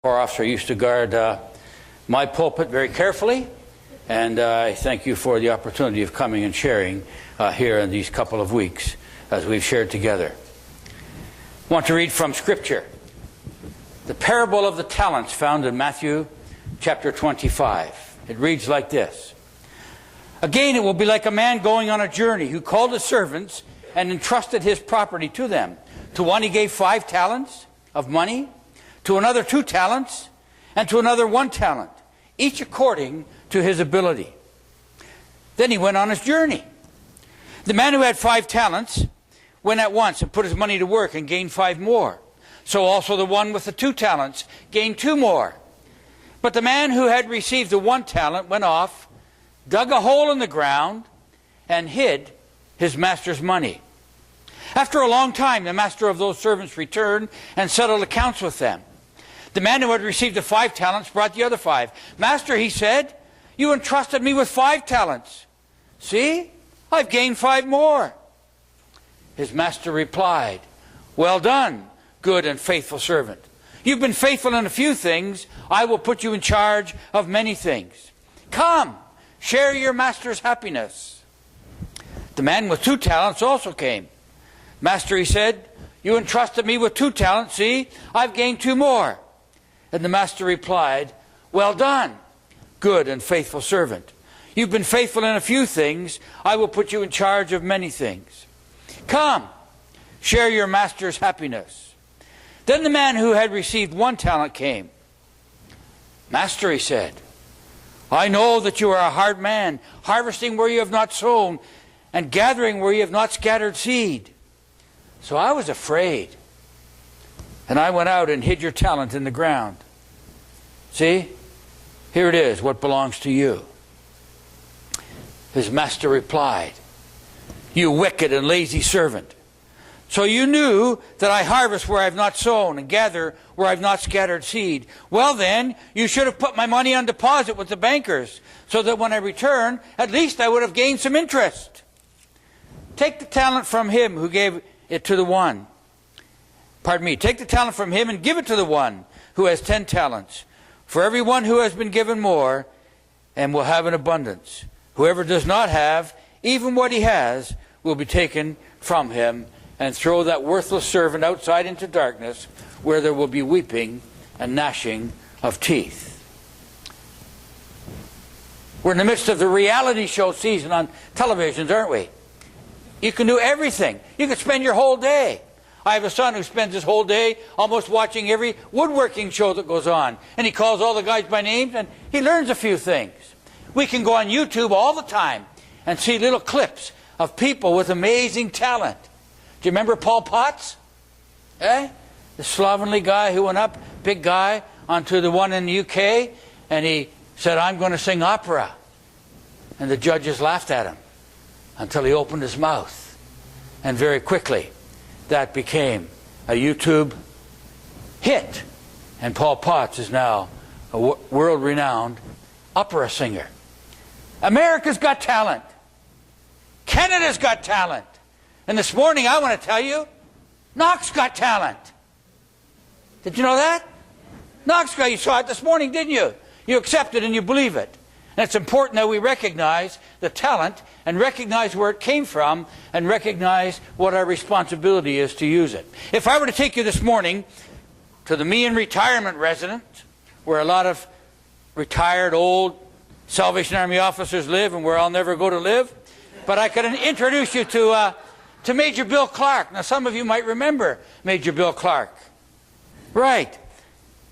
Corps officer used to guard my pulpit very carefully, and I thank you for the opportunity of coming and sharing here in these couple of weeks as we've shared together. I want to read from Scripture, the parable of the talents found in Matthew chapter 25. It reads like this. Again, it will be like a man going on a journey who called his servants and entrusted his property to them. To one he gave 5 talents of money, to another 2 talents, and to another 1 talent, each according to his ability. Then he went on his journey. The man who had 5 talents went at once and put his money to work and gained 5 more. So also the one with the 2 talents gained 2 more. But the man who had received the 1 talent went off, dug a hole in the ground, and hid his master's money. After a long time, the master of those servants returned and settled accounts with them. The man who had received the 5 talents brought the other 5. Master, he said, you entrusted me with 5 talents. See, I've gained 5 more. His master replied, well done, good and faithful servant. You've been faithful in a few things. I will put you in charge of many things. Come, share your master's happiness. The man with 2 talents also came. Master, he said, you entrusted me with 2 talents. See, I've gained 2 more. And the master replied, well done, good and faithful servant. You've been faithful in a few things. I will put you in charge of many things. Come, share your master's happiness. Then the man who had received 1 talent came. Master, he said, I know that you are a hard man, harvesting where you have not sown, and gathering where you have not scattered seed. So I was afraid, and I went out and hid your talent in the ground. See, here it is, what belongs to you. His master replied, you wicked and lazy servant. So you knew that I harvest where I have not sown and gather where I have not scattered seed. Well then, you should have put my money on deposit with the bankers, so that when I return, at least I would have gained some interest. Take the talent from him who gave it to the one. Take the talent from him and give it to the one who has 10 talents. For everyone who has been given more and will have an abundance. Whoever does not have, even what he has, will be taken from him. And throw that worthless servant outside into darkness, where there will be weeping and gnashing of teeth. We're in the midst of the reality show season on televisions, aren't we? You can do everything. You can spend your whole day. I have a son who spends his whole day almost watching every woodworking show that goes on. And he calls all the guys by names and he learns a few things. We can go on YouTube all the time and see little clips of people with amazing talent. Do you remember Paul Potts? The slovenly guy who went up, big guy, onto the one in the UK, and he said, I'm going to sing opera. And the judges laughed at him until he opened his mouth. And very quickly, that became a YouTube hit. And Paul Potts is now a world-renowned opera singer. America's got talent. Canada's got talent. And this morning, I want to tell you, Knox got talent. Did you know that? Knox got, you saw it this morning, didn't you? You accept it and you believe it. And it's important that we recognize the talent and recognize where it came from and recognize what our responsibility is to use it. If I were to take you this morning to the Me in Retirement residence, where a lot of retired old Salvation Army officers live and where I'll never go to live, but I could introduce you to Major Bill Clark. Now, some of you might remember Major Bill Clark. Right.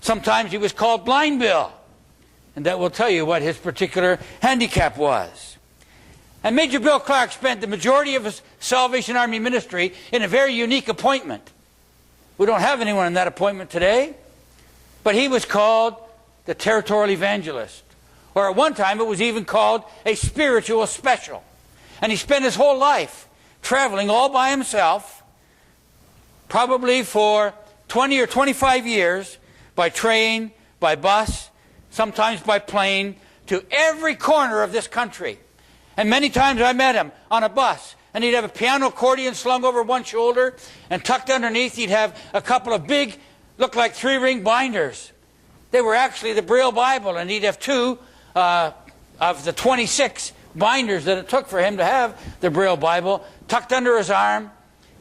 Sometimes he was called Blind Bill. And that will tell you what his particular handicap was. And Major Bill Clark spent the majority of his Salvation Army ministry in a very unique appointment. We don't have anyone in that appointment today. But he was called the Territorial Evangelist. Or at one time it was even called a spiritual special. And he spent his whole life traveling all by himself, probably for 20 or 25 years, by train, by bus, sometimes by plane, to every corner of this country. And many times I met him on a bus, and he'd have a piano accordion slung over one shoulder, and tucked underneath he'd have a couple of big, looked like 3-ring binders. They were actually the Braille Bible, and he'd have 2 of the 26 binders that it took for him to have the Braille Bible tucked under his arm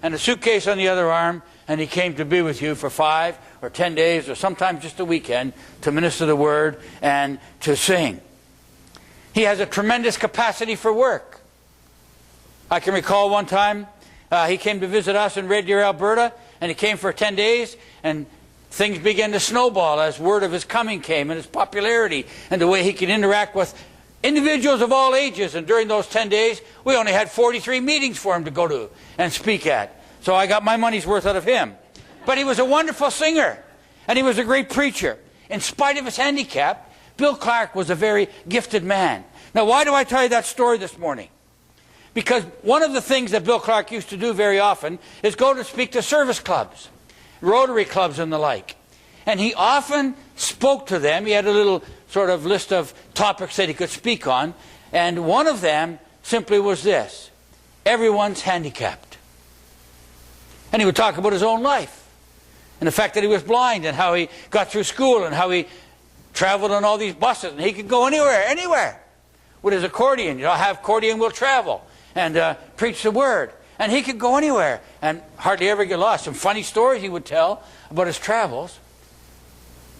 and a suitcase on the other arm, and he came to be with you for 5 or 10 days or sometimes just a weekend to minister the Word and to sing. He has a tremendous capacity for work. I can recall one time he came to visit us in Red Deer, Alberta, and he came for 10 days, and things began to snowball as word of his coming came and his popularity and the way he could interact with individuals of all ages. And during those 10 days, we only had 43 meetings for him to go to and speak at. So I got my money's worth out of him. But he was a wonderful singer, and he was a great preacher. In spite of his handicap, Bill Clark was a very gifted man. Now, why do I tell you that story this morning? Because one of the things that Bill Clark used to do very often is go to speak to service clubs, Rotary clubs and the like. And he often spoke to them. He had a little sort of list of topics that he could speak on. And one of them simply was this: everyone's handicapped. And he would talk about his own life and the fact that he was blind and how he got through school and how he traveled on all these buses. And he could go anywhere with his accordion. You know, have accordion will travel and preach the Word. And he could go anywhere and hardly ever get lost. Some funny stories he would tell about his travels.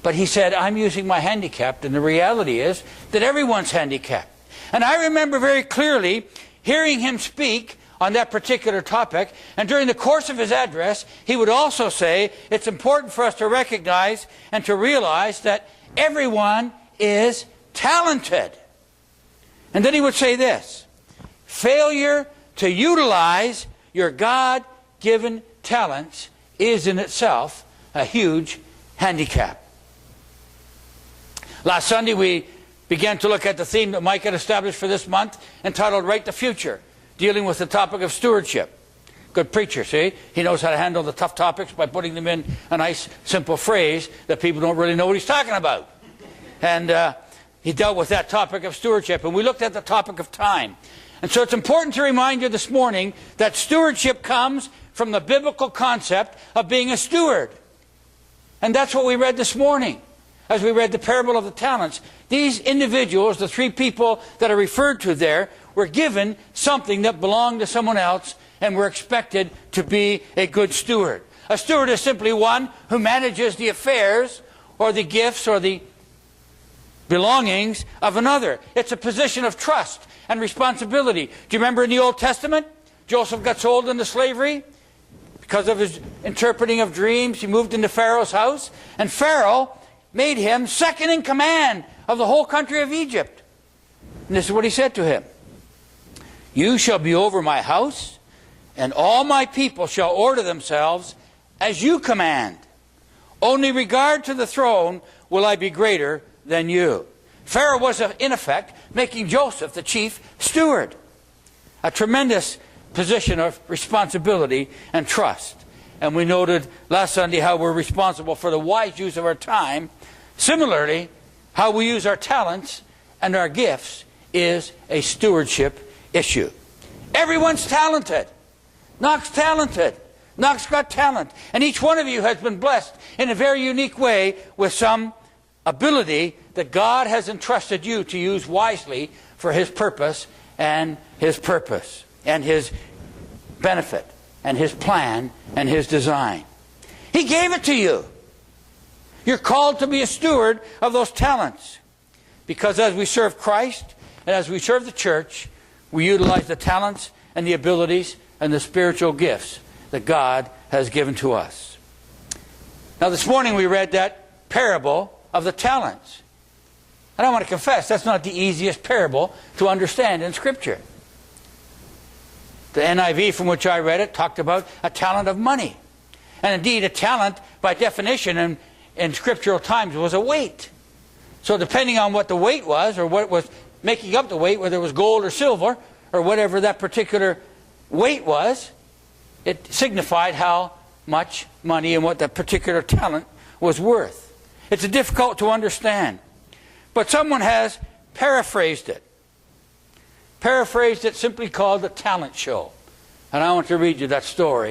But he said, I'm using my handicap, and the reality is that everyone's handicapped. And I remember very clearly hearing him speak on that particular topic, and during the course of his address, he would also say, it's important for us to recognize and to realize that everyone is talented. And then he would say this: failure to utilize your God-given talents is in itself a huge handicap. Last Sunday we began to look at the theme that Mike had established for this month, entitled Right the Future, dealing with the topic of stewardship. Good preacher, see? He knows how to handle the tough topics by putting them in a nice, simple phrase that people don't really know what he's talking about. And he dealt with that topic of stewardship. And we looked at the topic of time. And so it's important to remind you this morning that stewardship comes from the biblical concept of being a steward. And that's what we read this morning as we read the parable of the talents. These individuals, the 3 people that are referred to there, were given something that belonged to someone else and were expected to be a good steward. A steward is simply one who manages the affairs or the gifts or the belongings of another. It's a position of trust and responsibility. Do you remember in the Old Testament, Joseph got sold into slavery? Because of his interpreting of dreams, he moved into Pharaoh's house, and Pharaoh made him second in command of the whole country of Egypt. And this is what he said to him: you shall be over my house, and all my people shall order themselves as you command. Only regard to the throne will I be greater than you. Pharaoh was, in effect, making Joseph the chief steward. A tremendous position of responsibility and trust. And we noted last Sunday how we're responsible for the wise use of our time. Similarly, how we use our talents and our gifts is a stewardship issue. Everyone's talented. Knock's talented. Knock's got talent. And each one of you has been blessed in a very unique way with some ability that God has entrusted you to use wisely for His purpose and His benefit and His plan and His design. He gave it to you. You're called to be a steward of those talents, because as we serve Christ and as we serve the church, we utilize the talents and the abilities and the spiritual gifts that God has given to us. Now this morning we read that parable of the talents. And I want to confess, that's not the easiest parable to understand in Scripture. The NIV from which I read it talked about a talent of money. And indeed, a talent, by definition in scriptural times, was a weight. So depending on what the weight was, or what was making up the weight, whether it was gold or silver, or whatever that particular weight was, it signified how much money and what that particular talent was worth. It's difficult to understand. But someone has paraphrased it. Paraphrased it, simply called the talent show. And I want to read you that story.